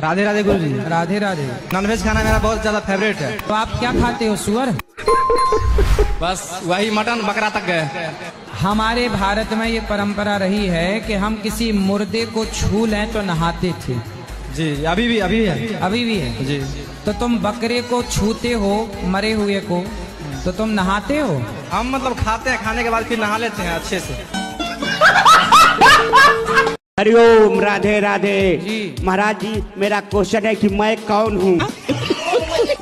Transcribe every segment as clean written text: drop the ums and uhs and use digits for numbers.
राधे राधे गुरु जी। Radhe Radhe. Nonveg खाना मेरा बहुत ज्यादा फेवरेट है। तो आप क्या खाते हो, सुअर? बस वही मटन बकरा तक गए। हमारे भारत में ये परंपरा रही है कि हम किसी मुर्दे को छू लें तो नहाते थे। जी अभी भी है। अभी भी है जी। तो तुम बकरे को छूते हो, मरे हुए को, तो तुम नहाते हो? हम मतलब खाते हैं, खाने के बाद फिर नहा लेते हैं अच्छे से। हरिओम, राधे राधे जी। महाराज जी, मेरा क्वेश्चन है कि मैं कौन हूँ?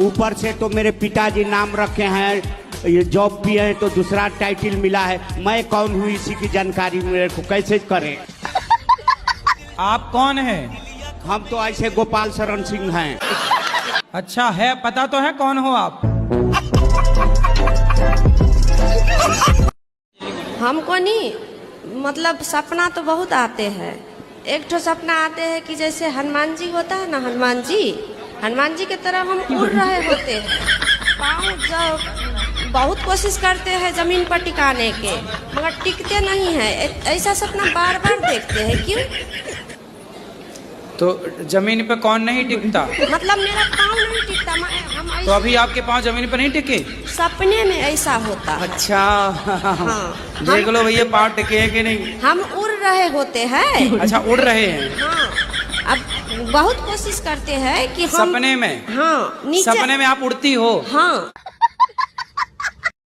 ऊपर से तो मेरे पिताजी नाम रखे हैं, ये जॉब भी है तो दूसरा टाइटल मिला है। मैं कौन हूँ इसी की जानकारी मेरे को कैसे करें? आप कौन हैं? हम तो ऐसे गोपाल शरण सिंह हैं। अच्छा है, पता तो है कौन हो आप? हमको नहीं, मतलब सपना तो बहुत आते हैं। एक तो सपना आते हैं कि जैसे हनुमान जी होता है ना, हनुमान जी की तरह हम उड़ रहे होते हैं। पाँव जब बहुत कोशिश करते हैं जमीन पर टिकाने के, मगर टिकते नहीं है। ऐसा सपना बार बार देखते हैं, क्यों? तो जमीन पे कौन नहीं टिकता? मतलब मेरा पाँव नहीं टिकता। हम तो अभी आपके पाँव जमीन पे नहीं टिके? सपने में ऐसा होता है। अच्छा हाँ, देख लो भैया, पाँव टिके हैं कि नहीं। हम उड़ रहे होते हैं। अच्छा, उड़ रहे हैं। हाँ, अब बहुत कोशिश करते हैं कि हम सपने में? हाँ, नीचे। सपने में आप उड़ती हो? हाँ।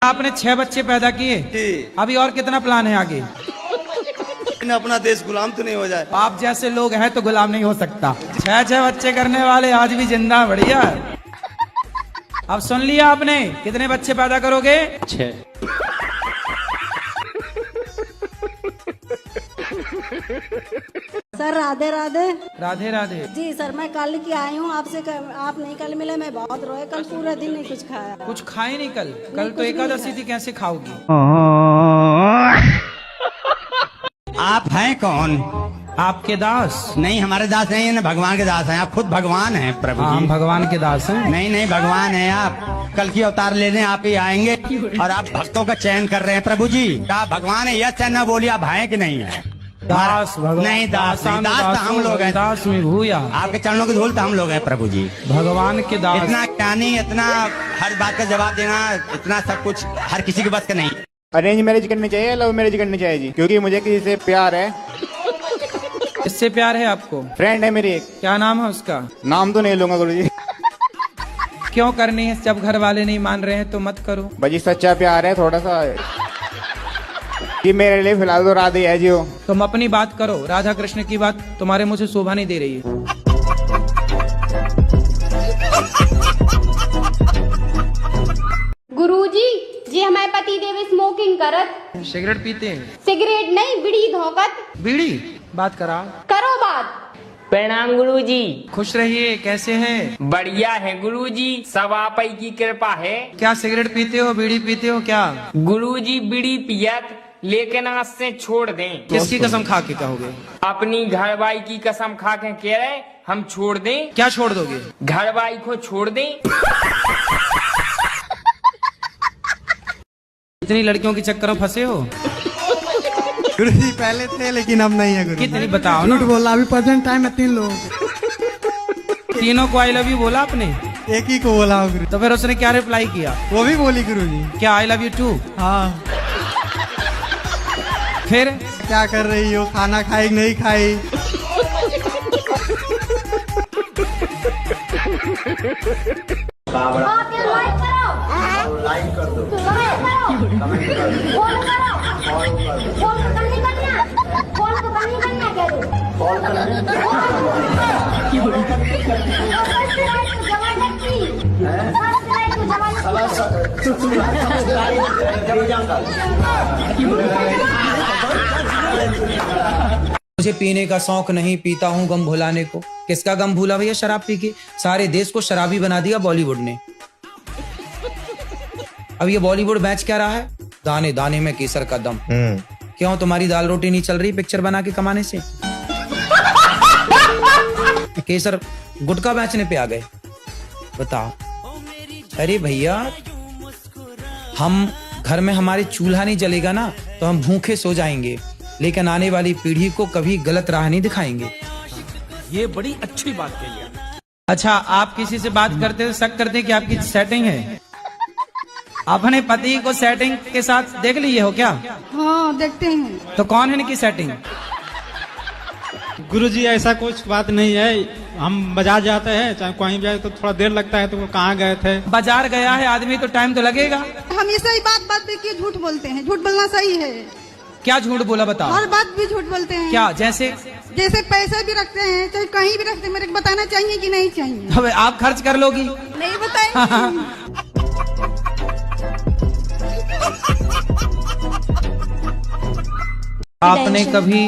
आपने 6 बच्चे पैदा किए, अभी और कितना प्लान है आगे? अपना देश गुलाम तो नहीं हो जाए। आप जैसे लोग हैं तो गुलाम नहीं हो सकता। 6 बच्चे करने वाले आज भी जिंदा, बढ़िया। अब सुन लिया आपने, कितने बच्चे पैदा करोगे? 6। सर राधे राधे। राधे राधे। जी सर, मैं कल की आई हूँ आपसे। आप नहीं कल मिले, मैं बहुत रोए। कल पूरा दिन नहीं कुछ खाया। कुछ खाए नहीं कल? कल तो कुछ भी एकादशी नहीं थी, कैसे खाओगी? आप हैं कौन? आपके दास? नहीं, हमारे दास नहीं है ना, भगवान के दास हैं। आप खुद भगवान हैं प्रभु हम जी। भगवान के दास हैं। नहीं, भगवान हैं आप। कल की अवतार लेने आप ही आएंगे और आप भक्तों का चयन कर रहे हैं प्रभु जी। क्या भगवान है? यस चयन ना बोलिए, आप हैं कि नहीं है? दास भगवान? नहीं, दास नहीं, दास तो हम लोग हैं। दास में भूया। आपके चरणों की धूल तो हम लोग हैं प्रभु जी। भगवान के दास। इतना ज्ञानी, इतना हर बात का जवाब देना, इतना सब कुछ हर किसी के बस का नहीं। अरेंज मैरिज करनी चाहिए या लव मैरिज करनी चाहिए जी? क्योंकि मुझे किसी से प्यार है। इससे प्यार है आपको? फ्रेंड है मेरी एक। क्या नाम है उसका? नाम तो नहीं लूंगा गुरुजी। क्यों करनी है? जब घर वाले नहीं मान रहे हैं तो मत करो। भाजी सच्चा प्यार है थोड़ा सा कि मेरे लिए फिलहाल तो राधे है जी हो। तुम अपनी बात करो, राधा कृष्ण की बात तुम्हारे मुंह से शोभा नहीं दे रही है। गुरुजी जी, हमारे पति देव स्मोकिंग करत। सिगरेट पीते हैं? सिगरेट नहीं, बीड़ी धोकत। बीड़ी? बात करा करो बात। प्रणाम गुरुजी। खुश रहिए, कैसे हैं? बढ़िया है गुरुजी, सब आप ही की कृपा है। क्या सिगरेट पीते हो, बीड़ी पीते हो क्या? गुरुजी बीड़ी पियत, लेकिन आज से छोड़ दें। किसकी कसम खा के कहोगे? अपनी घरवाई की कसम खा के कह रहे हम छोड़ दें। क्या छोड़ दोगे? घरवाई को छोड़ दें। इतनी लड़कियों के चक्कर में फंसे हो? गुरुजी पहले थे लेकिन अब नहीं है गुरु। कितनी बताओ ना। बोला, अभी प्रेजेंट टाइम में 3 लोग। तीनों को आई लव यू बोला आपने? एक ही को बोला गुरु। तो फिर उसने क्या रिप्लाई किया? वो भी बोली गुरुजी। क्या आई लव यू टू? हाँ। फिर क्या कर रही हो, खाना खाई नहीं खाई? आप ये लाइक करो, लाइक कर दो, कमेंट करो, फॉलो करो, फॉलो करनी करना, फॉलो तो करनी करना कह रहे हो, फॉलो करनी, सब्सक्राइब तो जबरदस्ती, सब्सक्राइब तो जबरदस्ती। मुझे पीने का शौक नहीं, पीता हूँ गम भुलाने को। किसका गम भूला भैया शराब पी के? सारे देश को शराबी बना दिया बॉलीवुड ने। अब ये बॉलीवुड बेच क्या रहा है? दाने दाने में केसर का दम। क्यों, तुम्हारी दाल रोटी नहीं चल रही पिक्चर बना के कमाने से? केसर गुटखा बेचने पे आ गए, बताओ। अरे भैया, हम घर में हमारे चूल्हा नहीं जलेगा ना तो हम भूखे सो जाएंगे, लेकिन आने वाली पीढ़ी को कभी गलत राह नहीं दिखाएंगे। ये बड़ी अच्छी बात कही है। अच्छा, आप किसी से बात करते हो शक करते हैं कि आपकी सेटिंग है? अपने पति को सेटिंग के साथ देख लिए हो क्या? हाँ देखते हैं। तो कौन है इनकी सेटिंग? गुरुजी ऐसा कुछ बात नहीं है। हम बाजार जाते हैं, चाहे कहीं भी जाए तो थोड़ा देर लगता है, तो वो कहाँ गए थे? बाजार गया है आदमी तो टाइम तो लगेगा। हमेशा ही बात बात पे क्यों झूठ बोलते हैं? झूठ बोलना सही है। क्या झूठ बोला बताओ? हर बात भी झूठ बोलते हैं। क्या? जैसे जैसे पैसे भी रखते हैं, चाहे कहीं भी रखते हैं, मेरे को बताना चाहिए कि नहीं चाहिए? अब आप खर्च कर लोगी? नहीं बताएंगे। आपने कभी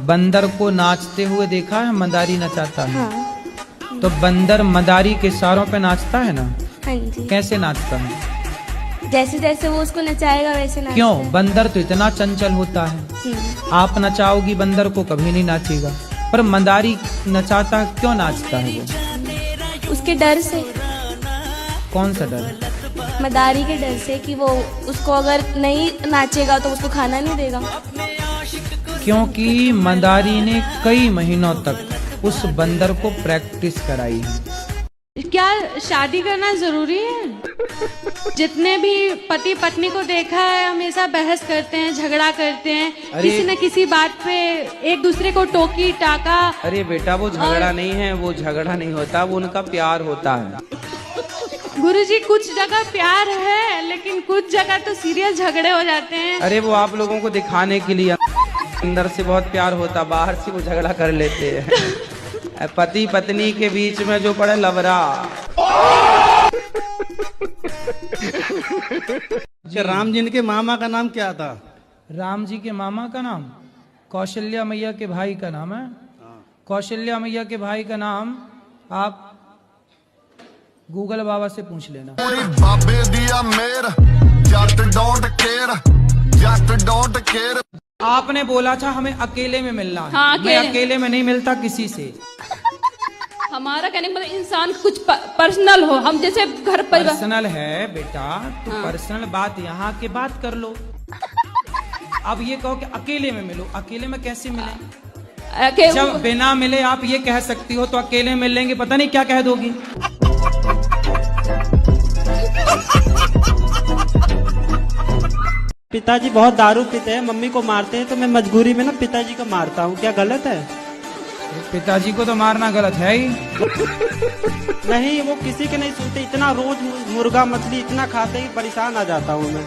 बंदर को नाचते हुए देखा है? मदारी नचाता है। हाँ। तो बंदर मदारी के इशारों पे नाचता है ना? हाँ जी। कैसे नाचता है? जैसे जैसे वो उसको नचाएगा वैसे नाचता क्यों? है। बंदर तो इतना चंचल होता है। आप नचाओगी बंदर को, कभी नहीं नाचेगा। पर मदारी नचाता क्यों नाचता है वो? उसके डर से, कौन सा डर? मदारी के डर से कि वो उसको अगर नहीं नाचेगा तो उसको खाना नहीं देगा। क्योंकि मदारी ने कई महीनों तक उस बंदर को प्रैक्टिस कराई है। क्या शादी करना जरूरी है? जितने भी पति पत्नी को देखा है हमेशा बहस करते हैं, झगड़ा करते हैं, किसी न किसी बात पे एक दूसरे को टोकी टाका। अरे बेटा, वो झगड़ा नहीं है, वो झगड़ा नहीं होता, वो उनका प्यार होता है। गुरुजी कुछ जगह प्यार है, लेकिन कुछ जगह तो सीरियस झगड़े हो जाते हैं। अरे वो आप लोगों को दिखाने के लिए, अंदर से बहुत प्यार होता, बाहर से वो झगड़ा कर लेते हैं। पति पत्नी के बीच में जो पड़े लवरा। राम जी के मामा का नाम क्या था? राम जी के मामा का नाम कौशल्या मैया के भाई का नाम है। कौशल्या मैया के भाई का नाम आप गूगल बाबा से पूछ लेना। बाबे दिया मेर, Jatt don't care, Jatt don't care. आपने बोला था हमें अकेले में मिलना है। हाँ, मैं अकेले में नहीं मिलता किसी से। हमारा कहने मतलब इंसान कुछ पर्सनल हो, हम जैसे घर पर पर्सनल है बेटा, तो पर्सनल बात यहाँ के बात कर लो। अब ये कहो कि अकेले में मिलो, अकेले में कैसे मिले? जब बिना मिले आप ये कह सकती हो, तो अकेले मिल लेंगे पता नहीं क्या कह दोगी। पिताजी बहुत दारू पीते हैं, मम्मी को मारते हैं, तो मैं मजबूरी में ना पिताजी को मारता हूँ। क्या गलत है? पिताजी को तो मारना गलत है ही। नहीं, वो किसी के नहीं सुनते। इतना रोज मुर्गा मछली इतना खाते ही परेशान आ जाता हूँ मैं।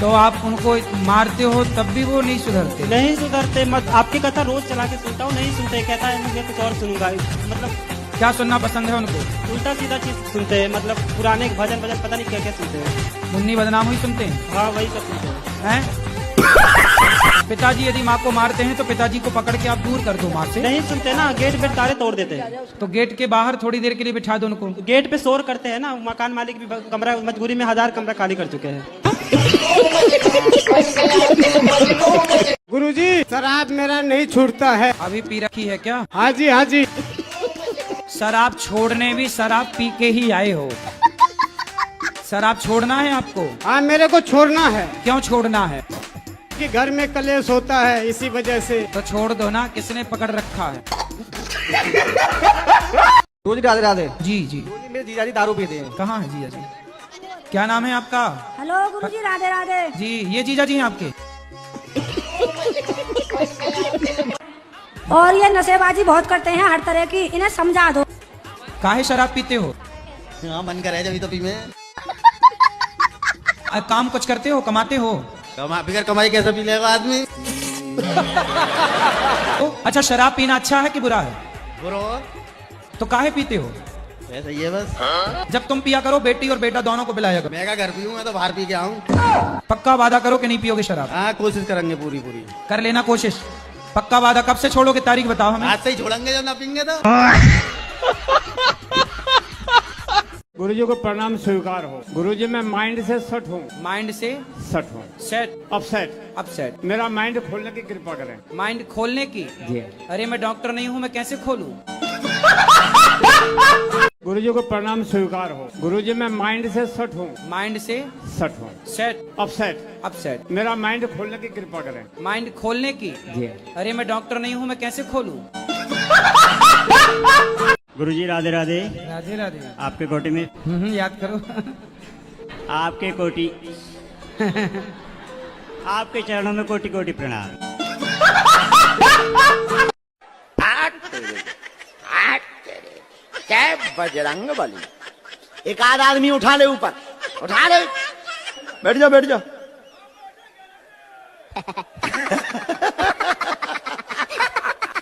तो आप उनको मारते हो तब भी वो नहीं सुधरते? नहीं सुधरते। मत आपकी कथा रोज चला के सुनता हूँ, नहीं सुनते। कहता है मुझे कुछ और सुनूंगा। मतलब क्या सुनना पसंद है उनको? उल्टा सीधा चीज सुनते हैं, मतलब पुराने भजन भजन पता नहीं क्या क्या सुनते हैं। मुन्नी बदनाम हुई सुनते हैं? हाँ, वही सब सुनते हैं। पिताजी यदि माँ को मारते हैं तो पिताजी को पकड़ के आप दूर कर दो माँ से। नहीं सुनते ना, गेट पे तारे तोड़ देते हैं। तो गेट के बाहर थोड़ी देर के लिए बिठा दो उनको। गेट पे शोर करते हैं ना, मकान मालिक भी कमरा मजबूरी में 1000 कमरा खाली कर चुके हैं। गुरुजी, शराब मेरा नहीं छूटता है। अभी पी रखी है क्या? हाँ जी, हाँ जी। शराब छोड़ने भी शराब पी के ही आए हो। शराब छोड़ना है आपको? हाँ, मेरे को छोड़ना है। क्यों छोड़ना है? कि घर में कलेश होता है, इसी वजह से। तो छोड़ दो ना, किसने पकड़ रखा है? रोज राधे राधे। जी जी। मेरे जीजा जी दारू पीते हैं। कहाँ है जीजा जी? क्या नाम है आपका? हेलो गुरुजी, राधे राधे। जी, ये जीजा जी हैं आपके? और ये नशेबाजी बहुत करते हैं हर तरह की, इन्हें समझा दो। काहे शराब पीते हो? हाँ, मन करे जब तो पी में। काम कुछ करते हो, कमाते हो? बिगर कमाई कैसे पी लेगा आदमी? अच्छा, शराब पीना अच्छा है कि बुरा है? बुरा। तो काहे पीते हो? ऐसा ही है बस। जब तुम पिया करो, बेटी और बेटा दोनों को पिलाया करो। मैं क्या घर पीऊँ, मैं तो बाहर पी के आऊँ। पक्का वादा करो कि नहीं पियोगे शराब? हाँ, कोशिश करेंगे पूरी पूरी। कर लेना कोशिश। पक्का वादा। कब से छोड़ोगे, तारीख बताओ हमें। आज से ही छोड़ेंगे जब ना पीएंगे तो। गुरुजी को प्रणाम स्वीकार हो। गुरुजी, मैं माइंड से सट हूँ। माइंड से सट हूँ। सेट? अपसेट। अपसेट। मेरा माइंड खोलने की कृपा करें। माइंड खोलने की? जी। अरे मैं डॉक्टर नहीं हूँ, मैं कैसे खोलूं? गुरुजी को प्रणाम स्वीकार हो। गुरुजी, मैं माइंड से सट हूँ। माइंड से सट हूँ। सेट? अपसेट। अपसेट। मेरा माइंड खोलने की कृपा करें। माइंड खोलने की? जी। अरे मैं डॉक्टर नहीं हूँ, मैं कैसे खोलूं? गुरुजी राधे राधे। राधे राधे। आपके कोटि में याद करो। आपके कोटि आपके चरणों में कोटि कोटि प्रणाम। क्या बजरंग बली। एक आध आदमी उठा ले, ऊपर उठा ले। बैठ जाओ बैठ जाओ।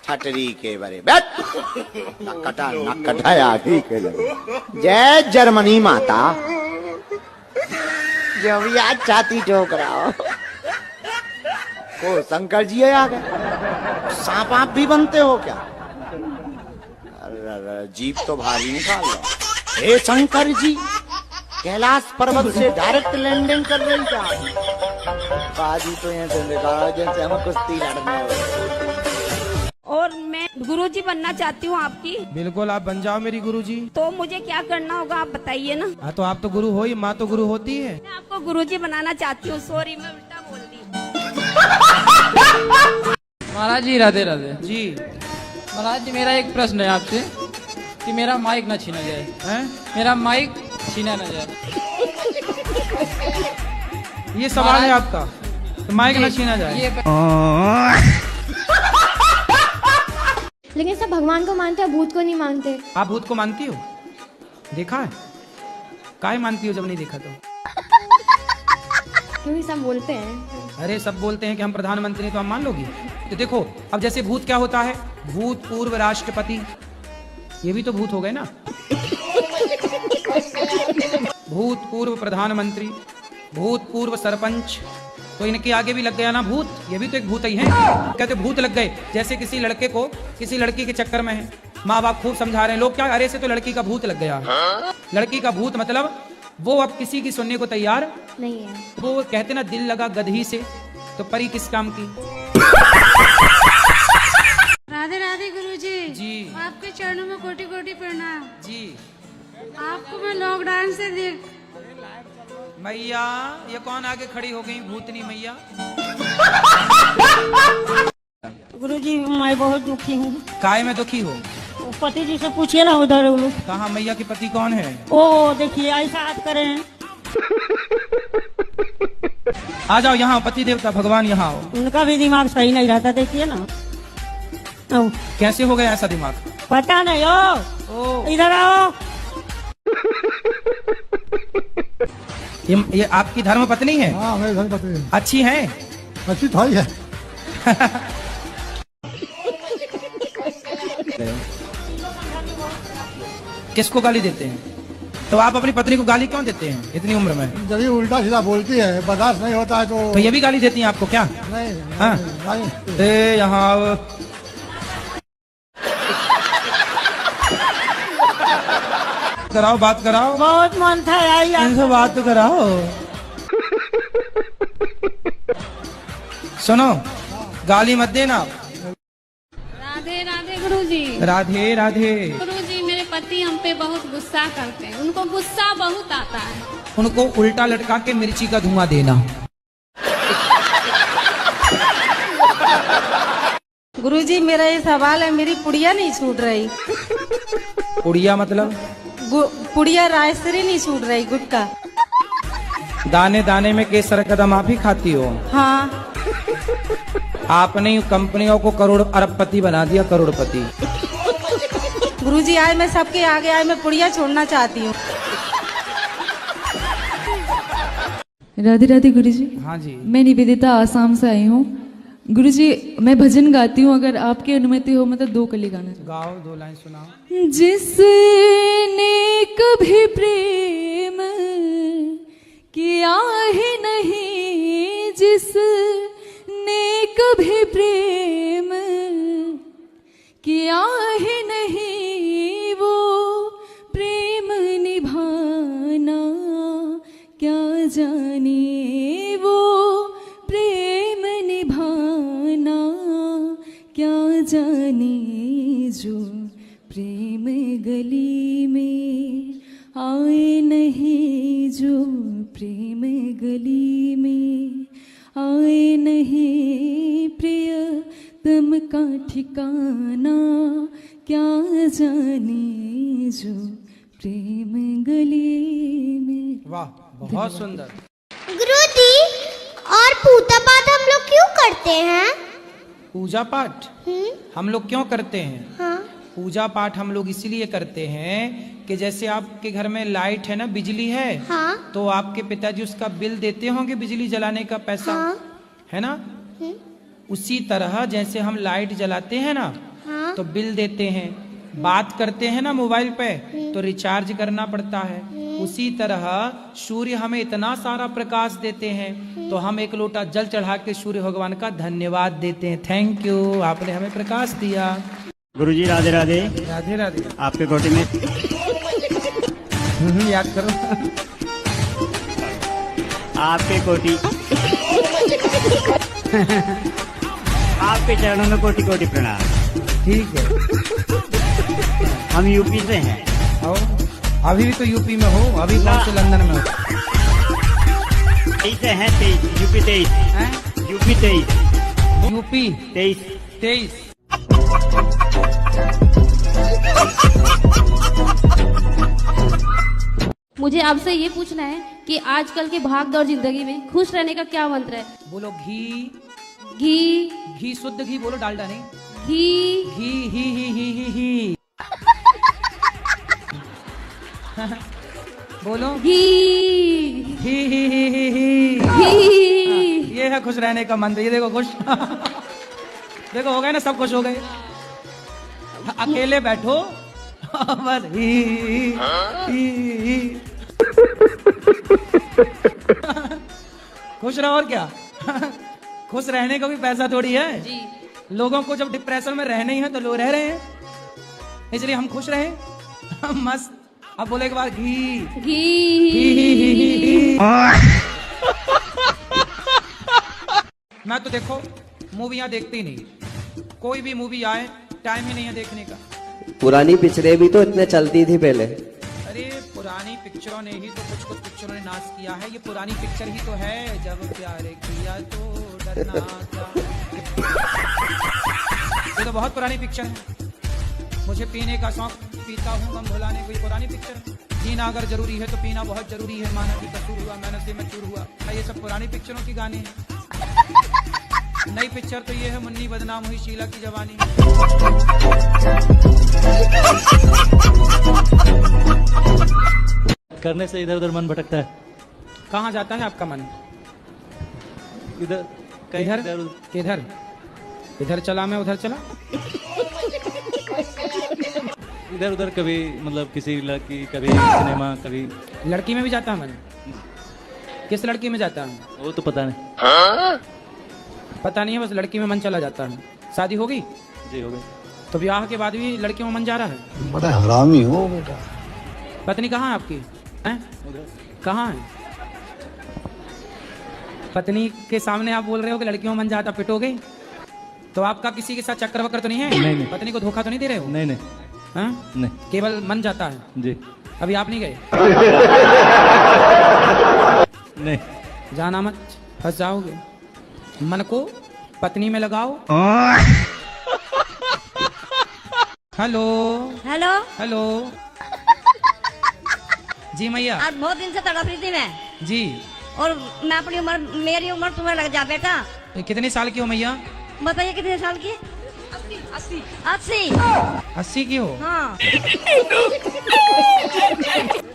छटरी के बरे बैठ। नक कटाया ही के लगे। जय जर्मनी माता। जो भी आज छाती ठोक रहा हो को शंकर जी आ गए। सांप आप भी बनते हो क्या? अरे जीप तो भारी निकाल लो। हे शंकर जी, कैलाश पर्वत से डायरेक्ट लैंडिंग कर रही क्या? बाजी तो यहाँ से निकाला जैसे हम कुश्ती लड़ने हो। और मैं गुरुजी बनना चाहती हूँ आपकी। बिल्कुल, आप बन जाओ मेरी गुरुजी। तो मुझे क्या करना होगा आप बताइए ना। हाँ, तो आप तो गुरु हो ही, माँ तो गुरु होती है। मैं आपको गुरुजी बनाना चाहती हूँ। सॉरी, मैं उल्टा बोल दी। महाराज जी राधे राधे। जी महाराज जी, मेरा एक प्रश्न है आपसे कि मेरा माइक ना छीना जाए। हैं? मेरा माइक छीना ना जाए। ये सवाल है आपका? तो माइक ना छीना जाए। लेकिन सब भगवान को मानते हैं, भूत को नहीं मानते। आप भूत को मानती हो? देखा है? काहे मानती हो जब नहीं देखा तो? क्योंकि सब बोलते हैं। अरे सब बोलते हैं कि हम प्रधानमंत्री हैं, तो हम मान लोगी? तो देखो, अब जैसे भूत क्या होता है? भूतपूर्व राष्ट्रपति, ये भी तो भूत हो गए ना। भूतपूर्व प्रधानमंत्री, भूतपूर्व सरपंच, तो इनके आगे भी लग गया ना भूत। ये भी तो एक भूत ही है। कहते भूत लग गए। जैसे किसी लड़के को किसी लड़की के चक्कर में है, माँ बाप खूब समझा रहे हैं, लोग क्या, अरे से तो लड़की का भूत लग गया। लड़की का भूत मतलब वो अब किसी की सुनने को तैयार नहीं है। वो कहते ना, दिल लगा गधी से तो परी किस काम की। राधे राधे गुरुजी। जी। आपके चरणों में कोटि कोटि प्रणाम। जी। आपको मैं लॉकडाउन से देख। मैया, ये कौन आगे खड़ी हो गई? भूतनी मैया। गुरुजी, मैं बहुत दुखी हूँ। काय में दुखी हो? पति जी से पूछिए ना उधर। कहाँ मैया के पति कौन है? ओ देखिए, ऐसा हाथ करें। आ जाओ यहाँ, पति देवता भगवान यहाँ आओ। उनका भी दिमाग सही नहीं रहता, देखिए ना। कैसे हो गया ऐसा दिमाग? पता नहीं। ओ इधर आओ। ये आपकी धर्म पत्नी है? हाँ, मेरी धर्म पत्नी है। अच्छी है? अच्छी थाई है। किसको गाली देते हैं? तो आप अपनी पत्नी को गाली क्यों देते हैं इतनी उम्र में? जब ये उल्टा सीधा बोलती है, बर्दाश्त नहीं होता है तो ये भी गाली देती हैं आपको क्या? नहीं। हाँ? नहीं। यहाँ कराओ, बात कराओ। बहुत मन था यार, इनसे बात तो कराओ। सुनो, गाली मत देना। राधे राधे गुरुजी। राधे राधे। गुरुजी, मेरे पति हम पे बहुत गुस्सा करते हैं। उनको गुस्सा बहुत आता है। उनको उल्टा लटका के मिर्ची का धुआं देना। गुरुजी, मेरा ये सवाल है, मेरी पुड़िया नहीं छूट रही। पुड़िया मतलब? पुड़िया रायसरी नहीं छूट रही, गुटका। दाने दाने में केसर कदम आप ही खाती हो? हाँ। आपने कंपनियों को करोड़ अरबपति बना दिया, करोड़पति। गुरुजी, आज मैं सबके आगे आज मैं पुड़िया छोड़ना चाहती हूँ। राधे राधे गुरुजी। हाँ जी। मैं निवेदिता आसाम से आई हूँ। गुरुजी, मैं भजन गाती हूँ, अगर आपकी अनुमति हो मैं तो 2 कली गाना चाहती हूँ। गाओ, 2 लाइन सुनाओ। जिसने कभी प्रेम किया ही नहीं, जिसने कभी प्रेम किया ही नहीं, वो प्रेम निभाना क्या जाने, वो प्रेम निभाना क्या जाने, जो प्रेम गली में आए नहीं, जो प्रेम गली में आए नहीं, प्रियतम का ठिकाना क्या जाने, जो प्रेम गली में। वाह, बहुत सुंदर। गुरुजी, और पूजा पाठ हम लोग क्यों करते हैं? पूजा पाठ हम लोग क्यों करते हैं? हाँ। पूजा पाठ हम लोग इसलिए करते हैं कि जैसे आपके घर में लाइट है ना, बिजली है, हाँ। तो आपके पिताजी उसका बिल देते होंगे, बिजली जलाने का पैसा, हाँ। है ना? उसी तरह जैसे हम लाइट जलाते हैं ना, हाँ। तो बिल देते हैं, बात करते हैं ना मोबाइल पे तो रिचार्ज करना पड़ता है। उसी तरह सूर्य हमें इतना सारा प्रकाश देते हैं, तो हम एक लोटा जल चढ़ा के सूर्य भगवान का धन्यवाद देते हैं। थैंक यू, आपने हमें प्रकाश दिया। गुरुजी राधे राधे। राधे राधे। आपके कोटि में याद करो। आपके कोटि आपके चरणों में कोटि कोटि प्रणाम। ठीक है, हम यूपी से हैं। अभी भी तो यूपी में हो, अभी कौन से लंदन में हो? 23 से हैं, 23 यूपी 23 यूपी 23 यूपी 23। मुझे आपसे ये पूछना है कि आजकल के भाग दौड़ जिंदगी में खुश रहने का क्या मंत्र है? बोलो घी। घी। घी शुद्ध घी बोलो, डालडा नहीं। घी। घी ही बोलो घी। ही। घी। ये है खुश रहने का मंत्र। ये देखो खुश देखो हो गए ना, सब खुश हो गए। अकेले बैठो बस ही। खुश रहो, और क्या। खुश रहने का भी पैसा थोड़ी है जी। लोगों को जब डिप्रेशन में रहने ही है तो लोग रह रहे हैं, इसलिए हम खुश रहे मस्त। अब बोले एक बार घी। घी। मैं तो देखो मूवियाँ देखती ही नहीं, कोई भी मूवी आए टाइम ही नहीं है देखने का। पुरानी पिक्चरें भी तो इतने चलती थी पहले। अरे पुरानी पिक्चरों ने ही तो कुछ पिक्चरों ने नाश किया है। ये पुरानी पिक्चर ही तो है, जब प्यार किया तो डरना क्या। ये तो बहुत पुरानी पिक्चर है। मुझे पीने का शौक, पीता हूँ गम भुलाने, कोई पुरानी पिक्चर। जीना अगर जरूरी है तो पीना बहुत जरूरी है, माना कि कसूर हुआ मैंने से मचूर हुआ। ये सब पुरानी पिक्चरों के गाने हैं। नई पिक्चर तो ये है, मुन्नी बदनाम हुई शीला की जवानी। करने से इधर उधर मन भटकता है। कहाँ जाता है आपका मन? इधर इधर इधर इधर चला, मैं उधर चला। इधर उधर, कभी मतलब किसी लड़की, कभी सिनेमा, कभी लड़की में भी जाता है मन। किस लड़की में जाता है? वो तो पता नहीं। पता नहीं है, बस लड़की में मन चला जाता है। शादी हो गई? जी हो गई। तो ब्याह के बाद भी लड़कियों में मन जा रहा है? बड़ा हरामी हो बेटा। पत्नी कहाँ है आपकी? कहाँ है पत्नी? के सामने आप बोल रहे हो कि लड़कियों में मन जाता, पिटोगे? तो आपका किसी के साथ चक्कर वक्कर तो नहीं है? नहीं। पत्नी को धोखा तो नहीं दे रहे हो? नहीं। नहीं, केवल मन जाता है? जी। अभी आप नहीं गए? नहीं। जाना मत, फंस जाओगे। मन को पत्नी में लगाओ। Hello hello hello. जी मैया। आज बहुत दिन से तड़प रही थी मैं जी। और मैं अपनी उम्र, मेरी उम्र तुम्हें लग जा बेटा। कितने साल की हो मैया? बताइए कितने साल की? 80। 80 की हो? हाँ।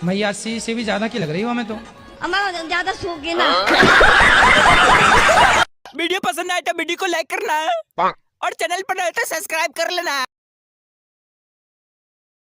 मैया 80 से भी ज्यादा की लग रही हो हमें तो। मैं ज्यादा सूख गई ना। वीडियो पसंद आए तो वीडियो को लाइक करना और चैनल पर नए तो सब्सक्राइब कर लेना।